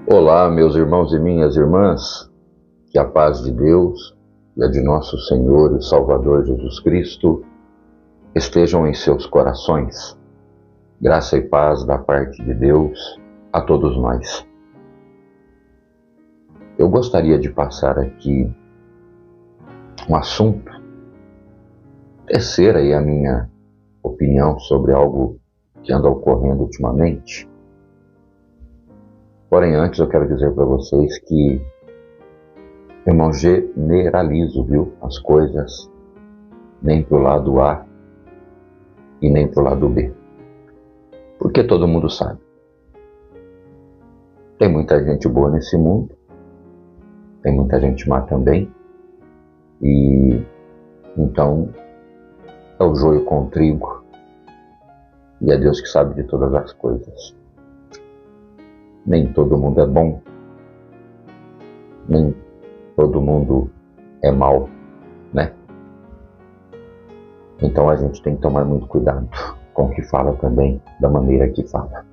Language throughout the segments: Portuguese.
Olá, meus irmãos e minhas irmãs, que a paz de Deus e a de nosso Senhor e Salvador Jesus Cristo estejam em seus corações. Graça e paz da parte de Deus a todos nós. Eu gostaria de passar aqui um assunto, tecer aí a minha opinião sobre algo que anda ocorrendo ultimamente. Porém, antes eu quero dizer para vocês que eu não generalizo, viu, as coisas, nem para o lado A e nem para o lado B. Porque todo mundo sabe. Tem muita gente boa nesse mundo, tem muita gente má também, e então é o joio com o trigo, e é Deus que sabe de todas as coisas. Nem todo mundo é bom, nem todo mundo é mau, né? Então a gente tem que tomar muito cuidado com o que fala também, da maneira que fala.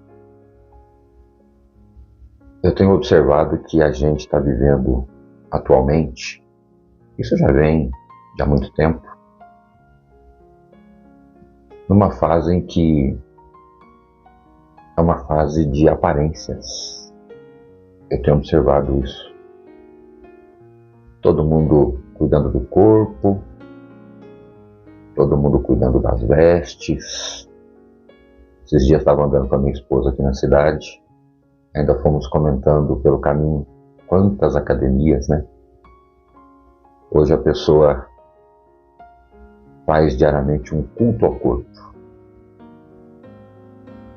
Eu tenho observado que a gente está vivendo atualmente, isso já vem de há muito tempo, numa fase em que é uma fase de aparências. Eu tenho observado isso. Todo mundo cuidando do corpo, todo mundo cuidando das vestes. Esses dias estava andando com a minha esposa aqui na cidade, ainda fomos comentando pelo caminho quantas academias, né? Hoje a pessoa faz diariamente um culto ao corpo.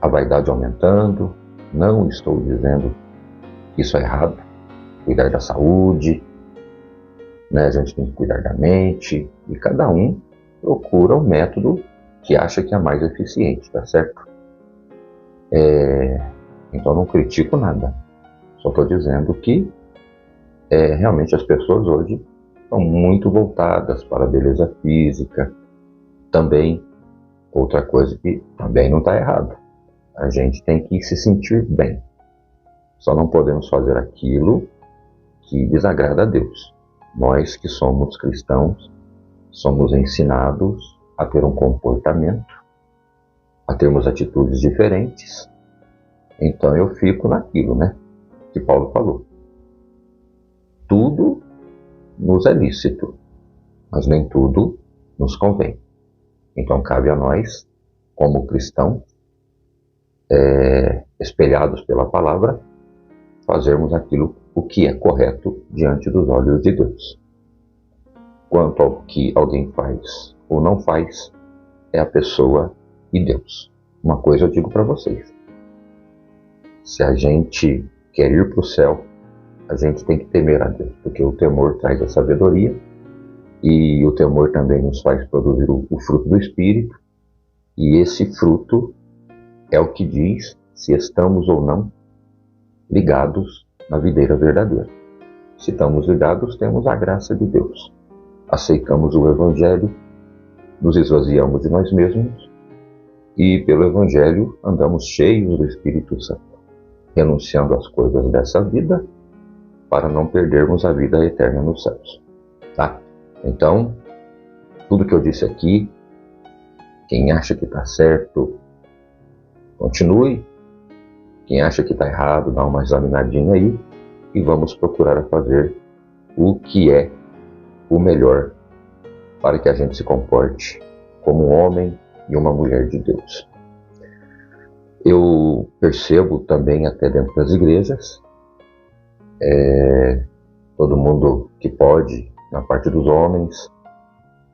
A vaidade aumentando, não estou dizendo que isso é errado, cuidar da saúde, né? A gente tem que cuidar da mente, e cada um procura um método que acha que é mais eficiente, tá certo? Então não critico nada, só estou dizendo que realmente as pessoas hoje estão muito voltadas para a beleza física. Também, outra coisa que também não está errado, a gente tem que se sentir bem, só não podemos fazer aquilo que desagrada a Deus. Nós que somos cristãos, somos ensinados a ter um comportamento, a termos atitudes diferentes. Então eu fico naquilo, né, que Paulo falou. Tudo nos é lícito, mas nem tudo nos convém. Então cabe a nós, como cristãos, espelhados pela palavra, fazermos aquilo o que é correto diante dos olhos de Deus. Quanto ao que alguém faz ou não faz, é a pessoa e Deus. Uma coisa eu digo para vocês: se a gente quer ir para o céu, a gente tem que temer a Deus, porque o temor traz a sabedoria, e o temor também nos faz produzir o fruto do Espírito, e esse fruto é o que diz se estamos ou não ligados na videira verdadeira. Se estamos ligados, temos a graça de Deus. Aceitamos o Evangelho, nos esvaziamos de nós mesmos, e pelo Evangelho andamos cheios do Espírito Santo, renunciando às coisas dessa vida para não perdermos a vida eterna nos céus. Tá? Então, tudo que eu disse aqui, quem acha que está certo, continue. Quem acha que está errado, dá uma examinadinha aí, e vamos procurar fazer o que é o melhor para que a gente se comporte como um homem e uma mulher de Deus. Eu percebo também até dentro das igrejas, todo mundo que pode, na parte dos homens,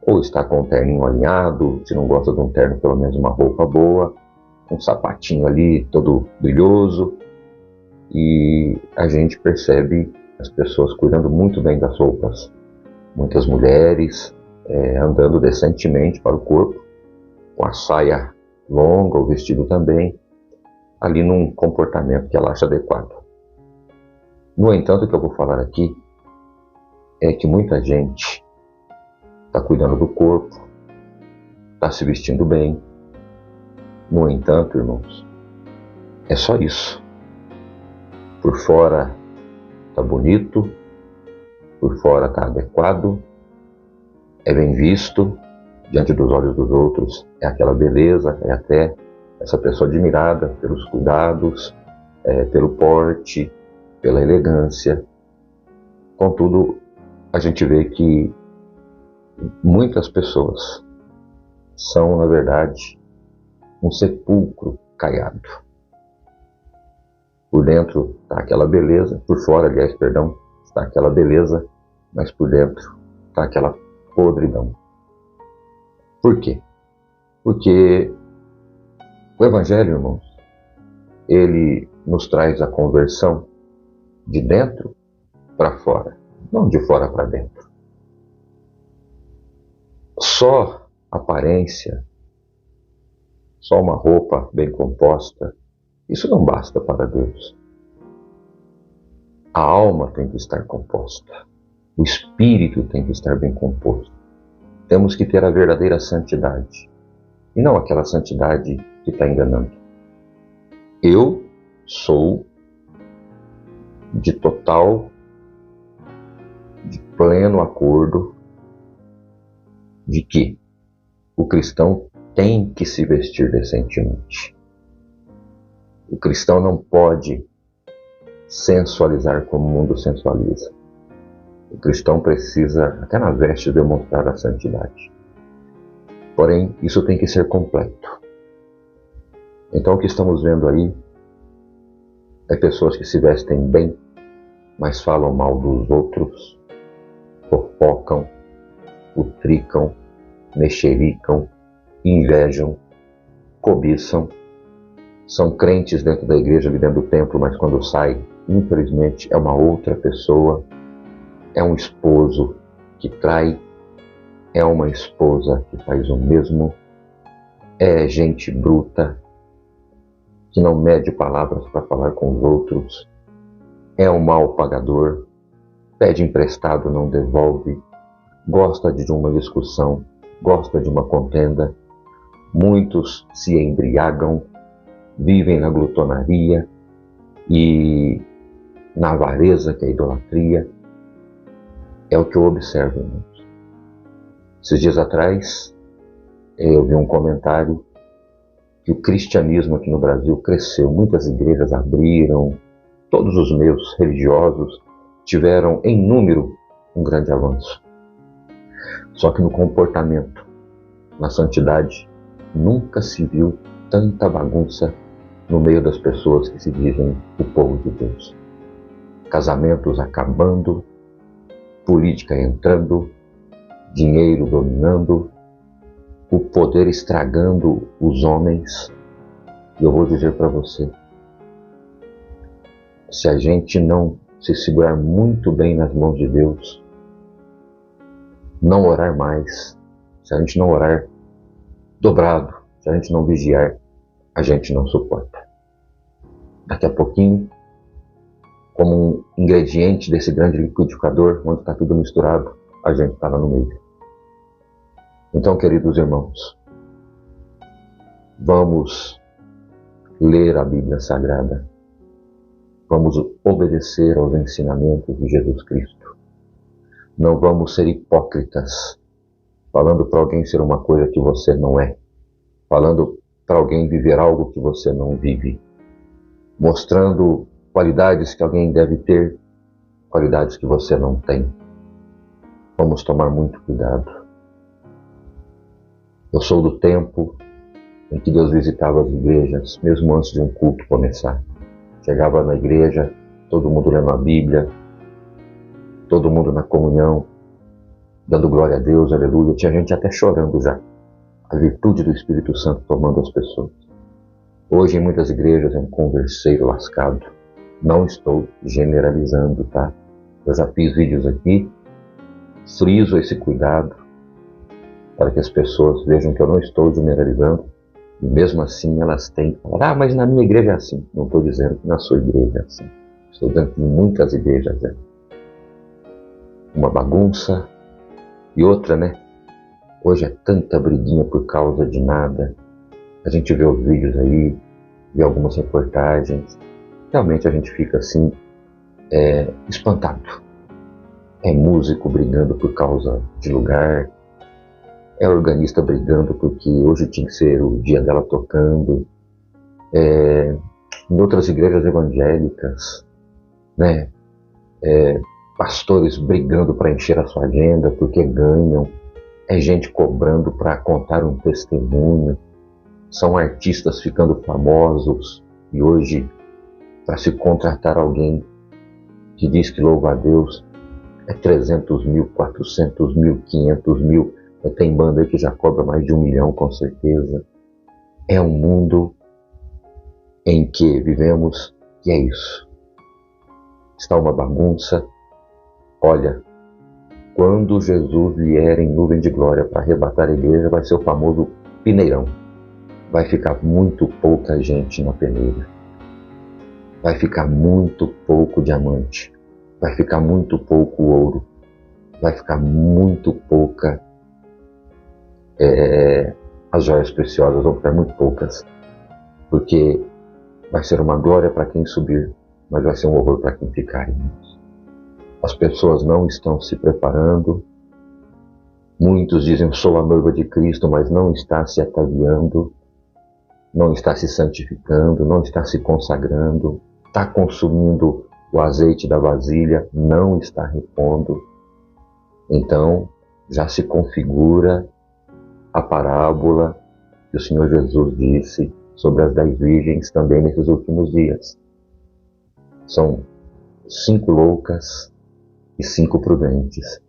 ou está com um terninho alinhado, se não gosta de um terno, pelo menos uma roupa boa, um sapatinho ali todo brilhoso, e a gente percebe as pessoas cuidando muito bem das roupas, muitas mulheres andando decentemente para o corpo, com a saia longa, o vestido também, ali num comportamento que ela acha adequado. No entanto, o que eu vou falar aqui é que muita gente está cuidando do corpo, está se vestindo bem. No entanto, irmãos, é só isso. Por fora está bonito, por fora está adequado, é bem visto, diante dos olhos dos outros, é aquela beleza, é até essa pessoa admirada pelos cuidados, pelo porte, pela elegância. Contudo, a gente vê que muitas pessoas são, na verdade, um sepulcro caiado. Por dentro está aquela beleza, por fora, aliás, perdão, está aquela beleza, mas por dentro está aquela podridão. Por quê? Porque o Evangelho, irmãos, ele nos traz a conversão de dentro para fora, não de fora para dentro. Só aparência, só uma roupa bem composta, isso não basta para Deus. A alma tem que estar composta, o espírito tem que estar bem composto. Temos que ter a verdadeira santidade, e não aquela santidade que está enganando. Eu sou de total, de pleno acordo de que o cristão tem que se vestir decentemente. O cristão não pode sensualizar como o mundo sensualiza. O cristão precisa, até na veste, demonstrar a santidade. Porém, isso tem que ser completo. Então, o que estamos vendo aí é pessoas que se vestem bem, mas falam mal dos outros, fofocam, utricam, mexericam, invejam, cobiçam. São crentes dentro da igreja, ali dentro do templo, mas quando sai, infelizmente, é uma outra pessoa. É um esposo que trai, é uma esposa que faz o mesmo, é gente bruta, que não mede palavras para falar com os outros, é um mal pagador, pede emprestado, não devolve, gosta de uma discussão, gosta de uma contenda. Muitos se embriagam, vivem na glutonaria e na avareza, que é a idolatria. É o que eu observo, irmãos. Esses dias atrás, eu vi um comentário que o cristianismo aqui no Brasil cresceu. Muitas igrejas abriram, todos os meios religiosos tiveram em número um grande avanço. Só que no comportamento, na santidade, nunca se viu tanta bagunça no meio das pessoas que se dizem o povo de Deus. Casamentos acabando, política entrando, dinheiro dominando, o poder estragando os homens. E eu vou dizer para você, se a gente não se segurar muito bem nas mãos de Deus, não orar mais, se a gente não orar dobrado, se a gente não vigiar, a gente não suporta. Daqui a pouquinho, como um ingrediente desse grande liquidificador, onde está tudo misturado, a gente está lá no meio. Então, queridos irmãos, vamos ler a Bíblia Sagrada, vamos obedecer aos ensinamentos de Jesus Cristo. Não vamos ser hipócritas, falando para alguém ser uma coisa que você não é, falando para alguém viver algo que você não vive, mostrando qualidades que alguém deve ter, qualidades que você não tem. Vamos tomar muito cuidado. Eu sou do tempo em que Deus visitava as igrejas, mesmo antes de um culto começar. Chegava na igreja, todo mundo lendo a Bíblia, todo mundo na comunhão, dando glória a Deus, aleluia. Tinha gente até chorando já. A virtude do Espírito Santo tomando as pessoas. Hoje em muitas igrejas é um converseiro lascado. Não estou generalizando, tá? Eu já fiz vídeos aqui, friso esse cuidado, para que as pessoas vejam que eu não estou generalizando, e mesmo assim elas têm que falar, mas na minha igreja é assim. Não estou dizendo que na sua igreja é assim. Estou dizendo que em muitas igrejas é uma bagunça. E outra, né? Hoje é tanta briguinha por causa de nada. A gente vê os vídeos aí, vê algumas reportagens. realmente a gente fica assim, espantado. É músico brigando por causa de lugar, é organista brigando porque hoje tinha que ser o dia dela tocando, em outras igrejas evangélicas, né? Pastores brigando para encher a sua agenda porque ganham, é gente cobrando para contar um testemunho, são artistas ficando famosos e hoje, para se contratar alguém que diz que louva a Deus, é 300 mil, 400 mil, 500 mil, tem banda aí que já cobra mais de 1 milhão com certeza. É um mundo em que vivemos e é isso. Está uma bagunça. Olha, quando Jesus vier em nuvem de glória para arrebatar a igreja, vai ser o famoso peneirão. Vai ficar muito pouca gente na peneira. Vai ficar muito pouco diamante. Vai ficar muito pouco ouro. Vai ficar muito pouca... as joias preciosas vão ficar muito poucas. Porque vai ser uma glória para quem subir, mas vai ser um horror para quem ficar. As pessoas não estão se preparando. Muitos dizem, sou a noiva de Cristo, mas não está se ataviando, não está se santificando, não está se consagrando, está consumindo o azeite da vasilha, não está repondo. Então, já se configura a parábola que o Senhor Jesus disse sobre as 10 virgens também nesses últimos dias. São 5 loucas e 5 prudentes.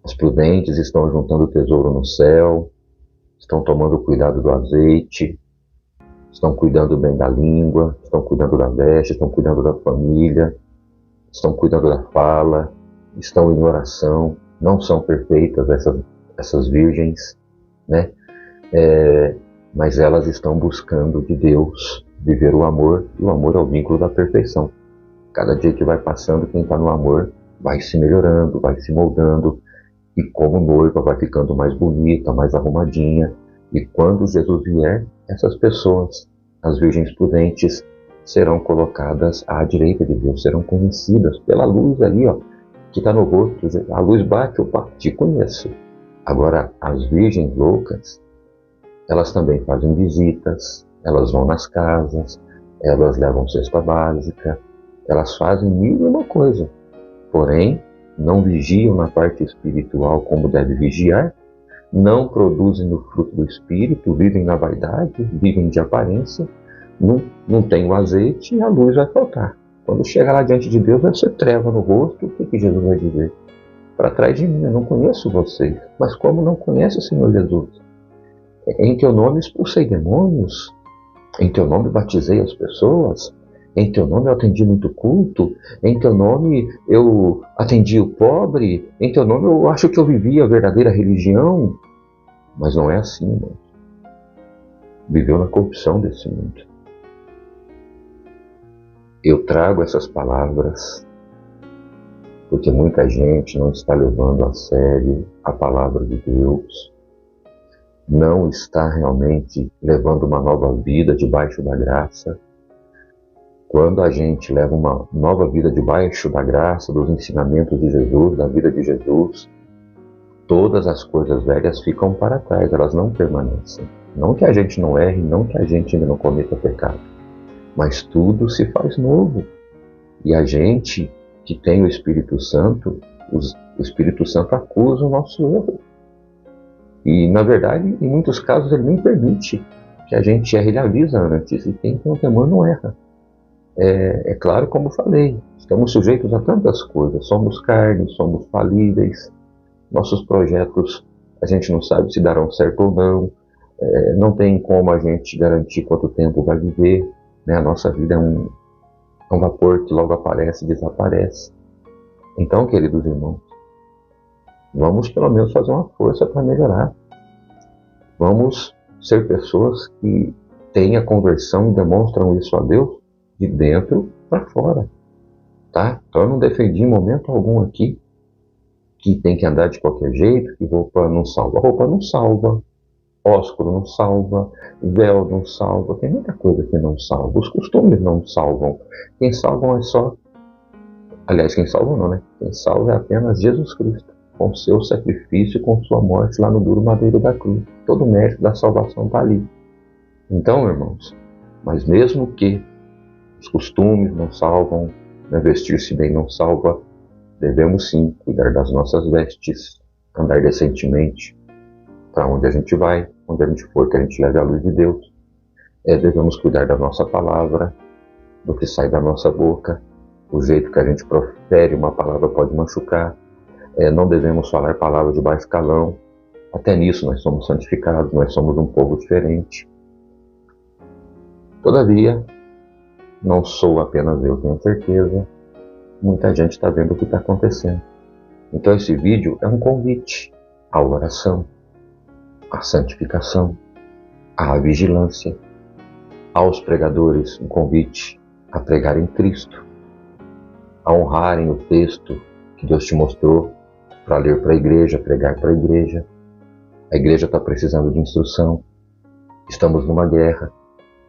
As prudentes estão juntando tesouro no céu, estão tomando cuidado do azeite, estão cuidando bem da língua, estão cuidando da veste, estão cuidando da família, estão cuidando da fala, estão em oração. Não são perfeitas essas virgens, né? Mas elas estão buscando de Deus viver o amor, e o amor é o vínculo da perfeição. Cada dia que vai passando, quem está no amor vai se melhorando, vai se moldando, e como noiva vai ficando mais bonita, mais arrumadinha. E quando Jesus vier, essas pessoas, as virgens prudentes, serão colocadas à direita de Deus, serão conhecidas pela luz ali, ó, que está no rosto. A luz bate, opa, te conheço. Agora, as virgens loucas, elas também fazem visitas, elas vão nas casas, elas levam cesta básica, elas fazem mil e uma coisa. Porém, não vigiam na parte espiritual como deve vigiar, não produzem o fruto do Espírito, vivem na vaidade, vivem de aparência, não tem o azeite e a luz vai faltar. Quando chega lá diante de Deus, vai ser treva no rosto. O que Jesus vai dizer? Para trás de mim, eu não conheço vocês. Mas como não conhece o Senhor Jesus? Em teu nome expulsei demônios, em teu nome batizei as pessoas, em teu nome eu atendi muito culto, em teu nome eu atendi o pobre, em teu nome eu acho que eu vivi a verdadeira religião. Mas não é assim, irmão. Viveu na corrupção desse mundo. Eu trago essas palavras porque muita gente não está levando a sério a palavra de Deus, não está realmente levando uma nova vida debaixo da graça. Quando a gente leva uma nova vida debaixo da graça, dos ensinamentos de Jesus, da vida de Jesus, todas as coisas velhas ficam para trás, elas não permanecem. Não que a gente não erre, não que a gente ainda não cometa pecado, mas tudo se faz novo. E a gente que tem o Espírito Santo, o Espírito Santo acusa o nosso erro. E, na verdade, em muitos casos ele nem permite que a gente erre, ele avisa antes, e quem tem o temor não erra. É claro, como falei, estamos sujeitos a tantas coisas, somos carne, somos falíveis, nossos projetos a gente não sabe se darão certo ou não, não tem como a gente garantir quanto tempo vai viver, né? A nossa vida é um vapor que logo aparece e desaparece. Então, queridos irmãos, vamos pelo menos fazer uma força para melhorar. Vamos ser pessoas que têm a conversão e demonstram isso a Deus de dentro para fora, tá? Então eu não defendi em momento algum aqui que tem que andar de qualquer jeito, que roupa não salva. A roupa não salva, ósculo não salva, véu não salva, tem muita coisa que não salva. Os costumes não salvam. Quem salvam é só... Aliás, quem salva não, né? Quem salva é apenas Jesus Cristo, com seu sacrifício e com sua morte lá no duro madeiro da cruz. Todo o mérito da salvação está ali. Então, irmãos, mas mesmo que os costumes não salvam, né, vestir-se bem não salva, devemos sim cuidar das nossas vestes, andar decentemente para onde a gente vai, onde a gente for, que a gente leve a luz de Deus. Devemos cuidar da nossa palavra, do que sai da nossa boca. O jeito que a gente profere uma palavra pode machucar. Não devemos falar palavras de baixo calão. Até nisso nós somos santificados, nós somos um povo diferente. Todavia, não sou apenas eu, tenho certeza, muita gente está vendo o que está acontecendo. Então esse vídeo é um convite à oração, à santificação, à vigilância, aos pregadores, um convite a pregar em Cristo, a honrarem o texto que Deus te mostrou para ler para a igreja, pregar para a igreja. A igreja está precisando de instrução, estamos numa guerra,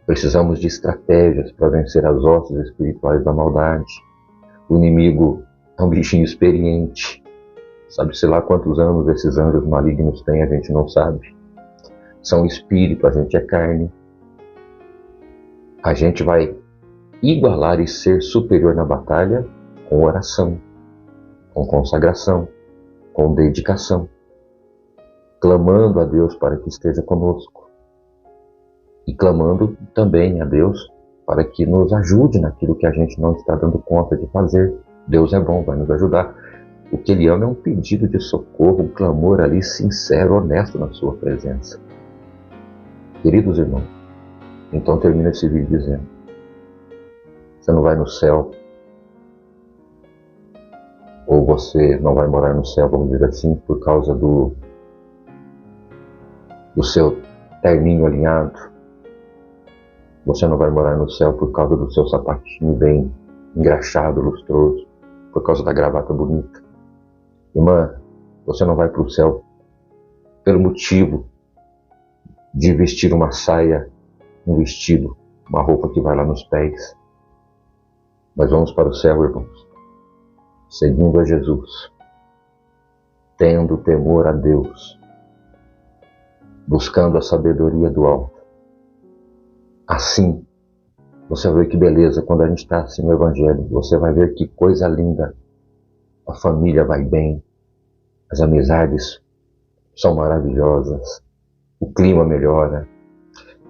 precisamos de estratégias para vencer as hostes espirituais da maldade. O inimigo é um bichinho experiente, sabe-se lá quantos anos esses anjos malignos têm, a gente não sabe. São espírito, a gente é carne. A gente vai igualar e ser superior na batalha com oração, com consagração, com dedicação, clamando a Deus para que esteja conosco e clamando também a Deus para que nos ajude naquilo que a gente não está dando conta de fazer. Deus é bom, vai nos ajudar. O que Ele ama é um pedido de socorro, um clamor ali sincero, honesto na sua presença. Queridos irmãos, então termina esse vídeo dizendo: você não vai no céu, ou você não vai morar no céu, vamos dizer assim, por causa do seu terninho alinhado. Você não vai morar no céu por causa do seu sapatinho bem engraxado, lustroso, por causa da gravata bonita. Irmã, você não vai para o céu pelo motivo de vestir uma saia, um vestido, uma roupa que vai lá nos pés. Nós vamos para o céu, irmãos, seguindo a Jesus, tendo temor a Deus, buscando a sabedoria do alto. Assim, você vai ver que beleza, quando a gente está assim no Evangelho, você vai ver que coisa linda. A família vai bem, as amizades são maravilhosas, o clima melhora.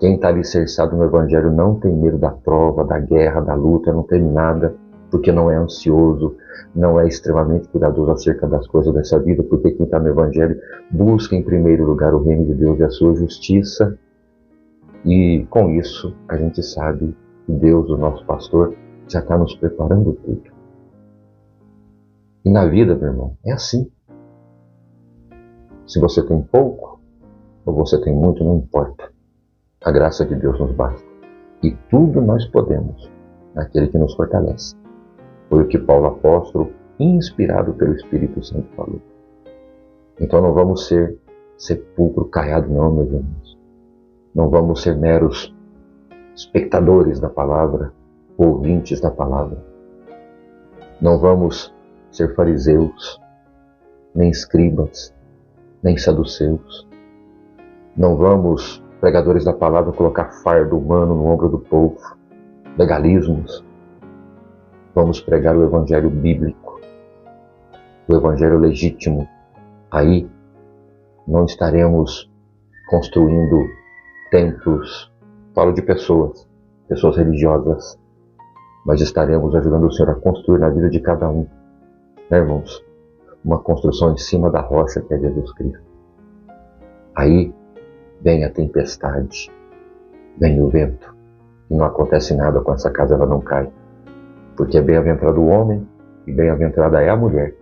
Quem está alicerçado no Evangelho não tem medo da prova, da guerra, da luta, não tem nada, porque não é ansioso, não é extremamente cuidadoso acerca das coisas dessa vida, porque quem está no Evangelho busca em primeiro lugar o reino de Deus e a sua justiça. E com isso a gente sabe que Deus, o nosso pastor, já está nos preparando tudo. E na vida, meu irmão, é assim. Se você tem pouco ou você tem muito, não importa. A graça de Deus nos basta. E tudo nós podemos naquele que nos fortalece. Foi o que Paulo apóstolo, inspirado pelo Espírito Santo, falou. Então não vamos ser sepulcro caiado não, meus irmãos. Não vamos ser meros espectadores da palavra, ouvintes da palavra. Não vamos ser fariseus, nem escribas, nem saduceus. Não vamos, pregadores da palavra, colocar fardo humano no ombro do povo, legalismos. Vamos pregar o evangelho bíblico, o evangelho legítimo. Aí não estaremos construindo templos, falo de pessoas religiosas, mas estaremos ajudando o Senhor a construir na vida de cada um, né, irmãos? Uma construção em cima da rocha que é Jesus Cristo. Aí vem a tempestade, vem o vento, e não acontece nada com essa casa, ela não cai. Porque é bem-aventurado o homem e bem-aventurada é a mulher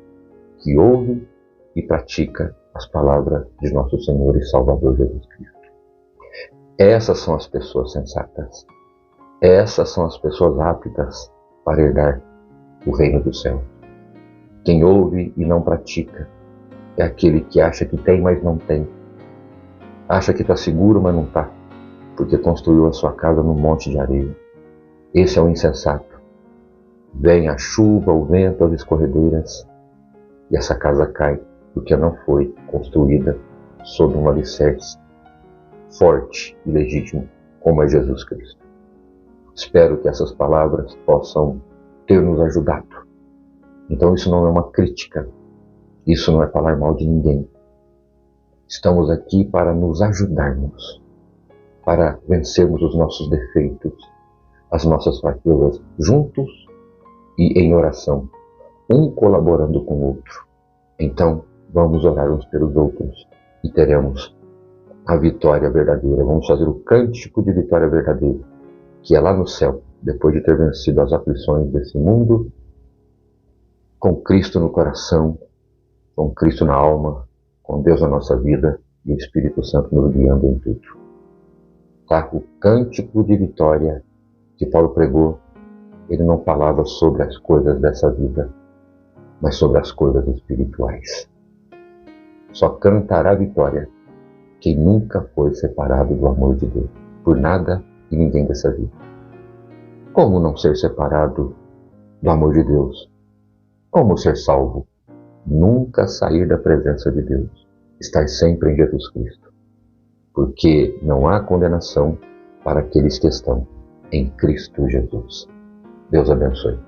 que ouve e pratica as palavras de nosso Senhor e Salvador Jesus Cristo. Essas são as pessoas sensatas. Essas são as pessoas aptas para herdar o reino do céu. Quem ouve e não pratica é aquele que acha que tem, mas não tem. Acha que está seguro, mas não está, porque construiu a sua casa num monte de areia. Esse é o insensato. Vem a chuva, o vento, as escorredeiras, e essa casa cai, porque não foi construída sob um alicerce forte e legítimo, como é Jesus Cristo. Espero que essas palavras possam ter nos ajudado. Então isso não é uma crítica, isso não é falar mal de ninguém. Estamos aqui para nos ajudarmos, para vencermos os nossos defeitos, as nossas fraquezas, juntos e em oração, um colaborando com o outro. Então, vamos orar uns pelos outros e teremos a vitória verdadeira. Vamos fazer o cântico de vitória verdadeira, que é lá no céu, depois de ter vencido as aflições desse mundo, com Cristo no coração, com Cristo na alma, com Deus na nossa vida e o Espírito Santo nos guiando em tudo. Tá? O cântico de vitória que Paulo pregou, ele não falava sobre as coisas dessa vida, mas sobre as coisas espirituais. Só cantará a vitória quem nunca foi separado do amor de Deus, por nada e ninguém dessa vida. Como não ser separado do amor de Deus? Como ser salvo? Nunca sair da presença de Deus. Estar sempre em Jesus Cristo. Porque não há condenação para aqueles que estão em Cristo Jesus. Deus abençoe.